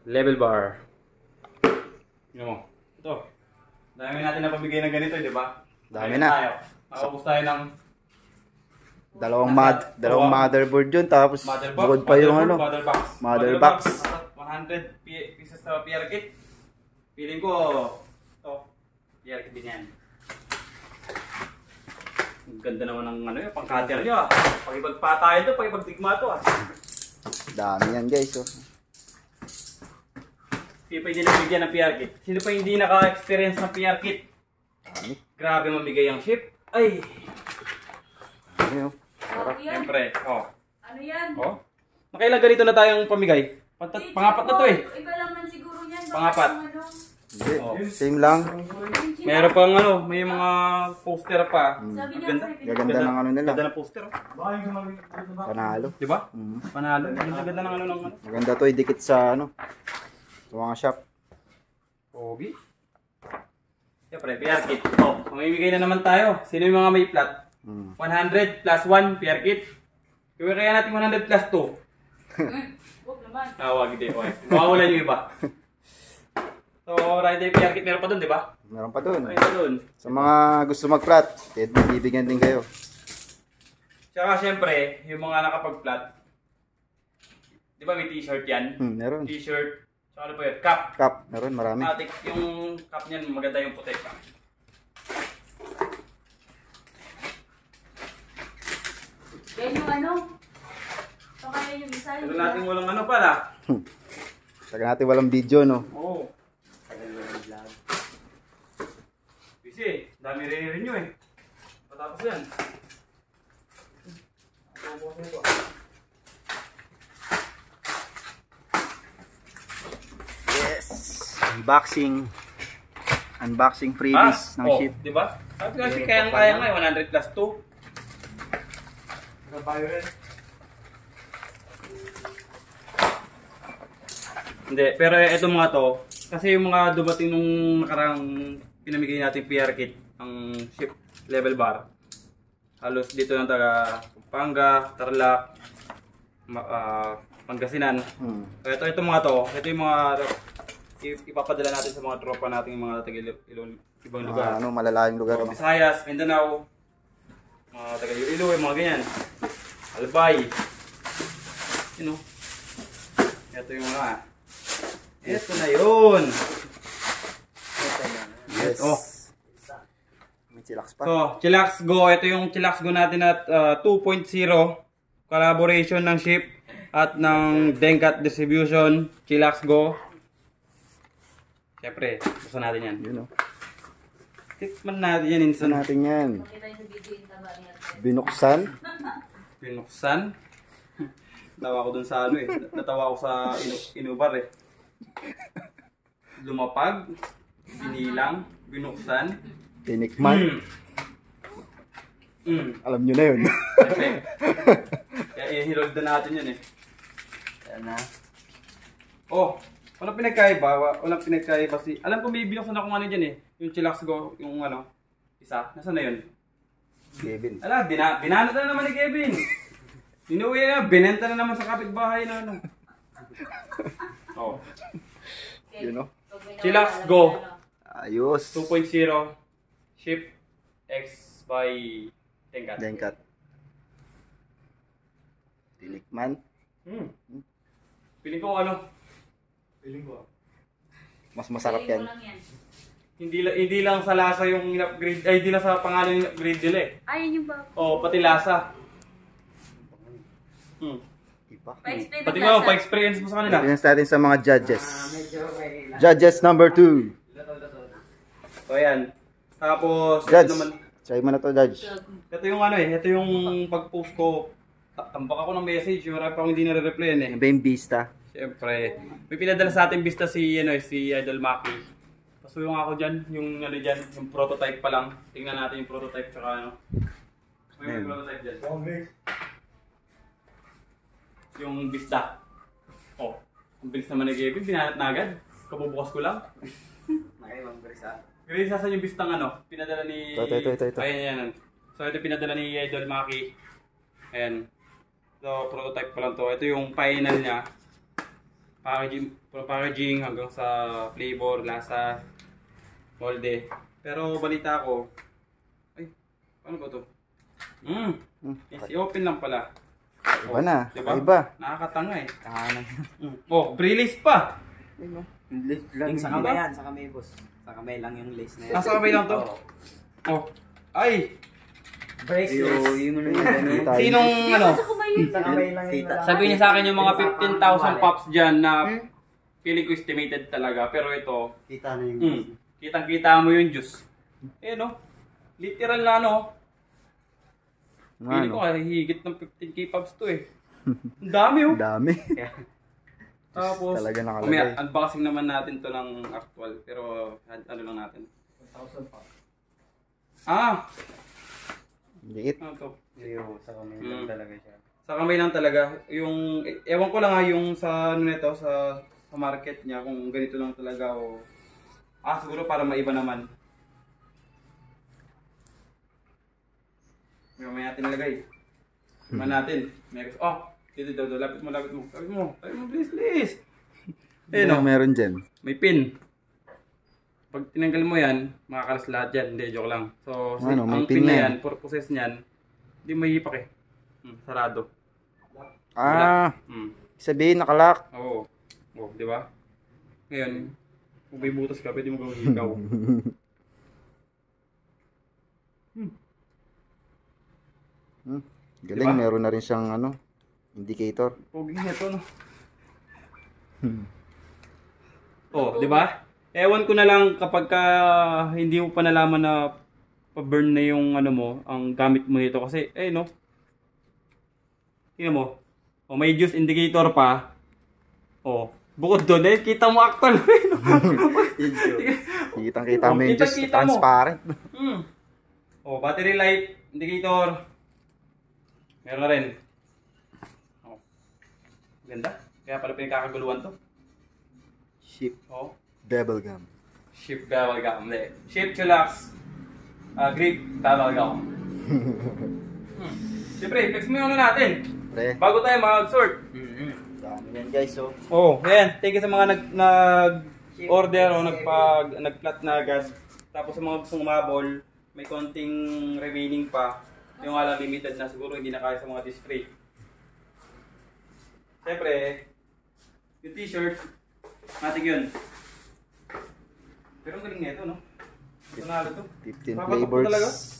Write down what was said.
level bar. Yun mo. Ito. Dami natin na pamigay ng ganito, di ba? Dami na. Nakapos tayo ng Dalawang motherboard yun, tapos bukod pa yung ano, mother box. 100 pieces na PR kit. Feeling ko, ito, PR kit din yan. Ang ganda naman ng ano yun, pang-cutter nyo ah. Pag-ipagpatayan ito, pag-ipagtigma ito ah. Dami yan guys. Oh. Sino pa hindi nabigyan ng PR kit? Sino pa hindi naka-experience ng PR kit? Grabe mamigay ang ship. Ay! Ano? Siyempre, oh. Ano yan? Oh. Nakailang ganito na tayong pamigay? Pangapat na to eh. Iba lang man siguro yan. Pangapat. Hindi, Oh. same lang. Meron pang ano, may mga poster pa. Sabi niya, Ganda. Gaganda ng ano nila. Ganda ng poster. Oh. Panalo. Di ba? Panalo. Ganda ng ano ng ano. Maganda to, idikit sa ano, sa mga shop. Pogi. Siyempre, PR kit. Oh, mamimigay na naman tayo. Sino yung mga may flat? 100 plus 1 PR kit. Kaya kaya natin 100 plus 2. Huwag naman. Wag hindi. Mawawalan yung iba. So, Rider PR kit meron pa dun, di ba? Meron pa doon. Meron pa dun. Sa mga gusto mag-flat, bibigyan din kayo. Tsaka syempre, yung mga nakapag-flat, di ba may t-shirt yan? Meron. T-shirt, tsaka ano pa yun? Cap. Cup, meron, marami. Matik, yung cap niyan, maganda yung puti. Yan yung ano. So kaya yung isa. Pero natin walang ano pala. Saka natin walang video, no? Oo. Busy, dami rin nyo eh. Patapos yan. Yes! Unboxing freebies ng ship. Di ba? Kasi kaya nga 100 plus 2. Nakabayo rin. Hindi, pero ito mga to, kasi yung mga dumating nung nakarang pinamigay natin PR kit, ang ship level bar, halos dito ng taga Pampanga, Tarlac, Pangasinan. So ito mga to, ito yung mga ipapadala natin sa mga tropa natin, yung mga taga ibang lugar. Ano, malalayong lugar. So, Visayas, Mindanao, mga taga Iloilo, mga ganyan. Albay. You know. Ito yung mga. Ito na yun. Yes. Oh. May chillax pa. So, Chillax Go. Ito yung Chillax Go natin at 2.0. Collaboration ng ship at ng Denkat Distribution. Chillax Go. Siyempre, buksan natin yan. Yun, oh. Tikman natin yan. Buksan natin yan. Makita yung video yung taba niya. Binuksan. Binuksan. Natawa ko dun sa ano eh. Natawa ko sa inubar eh. Lumapag. Binilang. Binuksan. Tinikman. Alam nyo na yun. Kaya ihilod na natin yun eh. Kaya na. Oh, walang pinagkaiba. Walang pinagkaiba si... Alam ko may binuksan akong ano dyan eh. Yung Chillax Go, yung ano. Isa. Nasaan na yun? Kevin. Ala, binanat na naman ni Kevin. Inuwi na, binenta na naman sa kapitbahay na ano. Oh. Yun, oh. Chillax Go. Ayos. 2.0 Ship X by Denkat. Denkat. Tinikman. Piling ko ano? Piling ko. Mas masarap yan. Hindi lang sa lasa yung in-upgrade, ay hindi lang sa pangalan yung upgrade nila eh. Ayun yung ba? Oh, pati lasa. Iba. Pa-explain Pati ng mo, lasa. pa-experience mo sa kanila. Tingnan natin sa mga judges. Judges number 2. So ayan. Tapos, Judge. ito naman. Try mo na to, Judge. Ito yung ano eh, ito yung pag-post ko. Tambak ako ng message, marami pa akong hindi nare-replyan eh. Ano ba yung Vista? Siyempre, may pinadala sa ating Vista si, ano, si Idol Maki. Pasuyong ako dyan, yung ano dyan, yung prototype pa lang. Tingnan natin yung prototype tsaka ano. May prototype dyan. Yung Vista. Oh, ang bilis naman ni Kevin, binanat na agad. Kabubukas ko lang. Nakailang bersa. Pero saan yung Vista ng ano, pinadala ni... Ito. Ayan. So ito pinadala ni Idol Maki. Ayan. So, prototype pa lang to. Ito yung final niya. packaging hanggang sa flavor, lasa, molde. Pero balita ko, ay, paano ba to? I-open lang pala. Iba na. Diba? Iba. Nakakatanga eh. Kahanan. Oh, pre-lace pa. Yung sa kamay yan, sa kamay boss. Sa kamay lang yung lace na yan. Nasa kamay lang to? Oh. Ay! Bracelets. Sinong ano? Sa kamay yun. Sa kamay lang yun. Sabihin niya sa akin yung mga 15,000 pops dyan na feeling ko estimated talaga. Pero ito, Kita na yung kitang-kita mo yung juice. Eh no? Literal na ano. Feeling ko higit ng 15k pops to eh. Ang dami oh. Dami. Tapos, Talaga nakalagay. umaya, unboxing naman natin to ng actual. Pero ano lang natin. 1,000 pa. Ah! Liit. Ano to? Sa kamay lang talaga siya. Sa kamay lang talaga. Yung, ewan ko lang nga yung sa ano nito, sa market niya, kung ganito lang talaga o... siguro para maiba naman. May natin nilagay. Iman natin. Dito daw, lapit mo. Please. Ano meron dyan? May pin. Pag tinanggal mo yan, makakalas lahat yan. Hindi, joke lang. So, Ano, may ang pin pin na yan. yan, purposes niyan, hindi mahihipak eh. Sarado. Sabihin nakalak. Oo. Di ba? Ngayon, kung may butas ka, pwede mo gawin ikaw. Galing, Diba? meron na rin siyang ano, indicator. Pogi na ito, no? Di ba? Ewan ko na lang kapag hindi mo pa nalaman na pa-burn na yung ano mo, ang gamit mo nito. Kasi, no? Tingnan mo. May juice indicator pa. Bukod doon, kita mo actual. Kitang-kita mo yung Kita-kita just mo. transparent. Battery light indicator. Meron na rin. Ganda. Kaya pala pinagkakaguluhan to. Ship Oh. bubblegum. Ship bubblegum. Ship chillax. Grip bubblegum. Siyempre, flex mo yung ano natin. Pre, Bago tayo mag-sort. dami yan guys, oh. Ayan. Thank you sa mga nag-order o nag-plot na gas. Tapos sa mga gustong umabol, may konting remaining pa. Yung alam limited na siguro hindi na kaya sa mga display. Siyempre, yung t-shirt, matig yun. Pero ang galing nito, no? Ito na to. 15 Papatok ko talaga. flavors.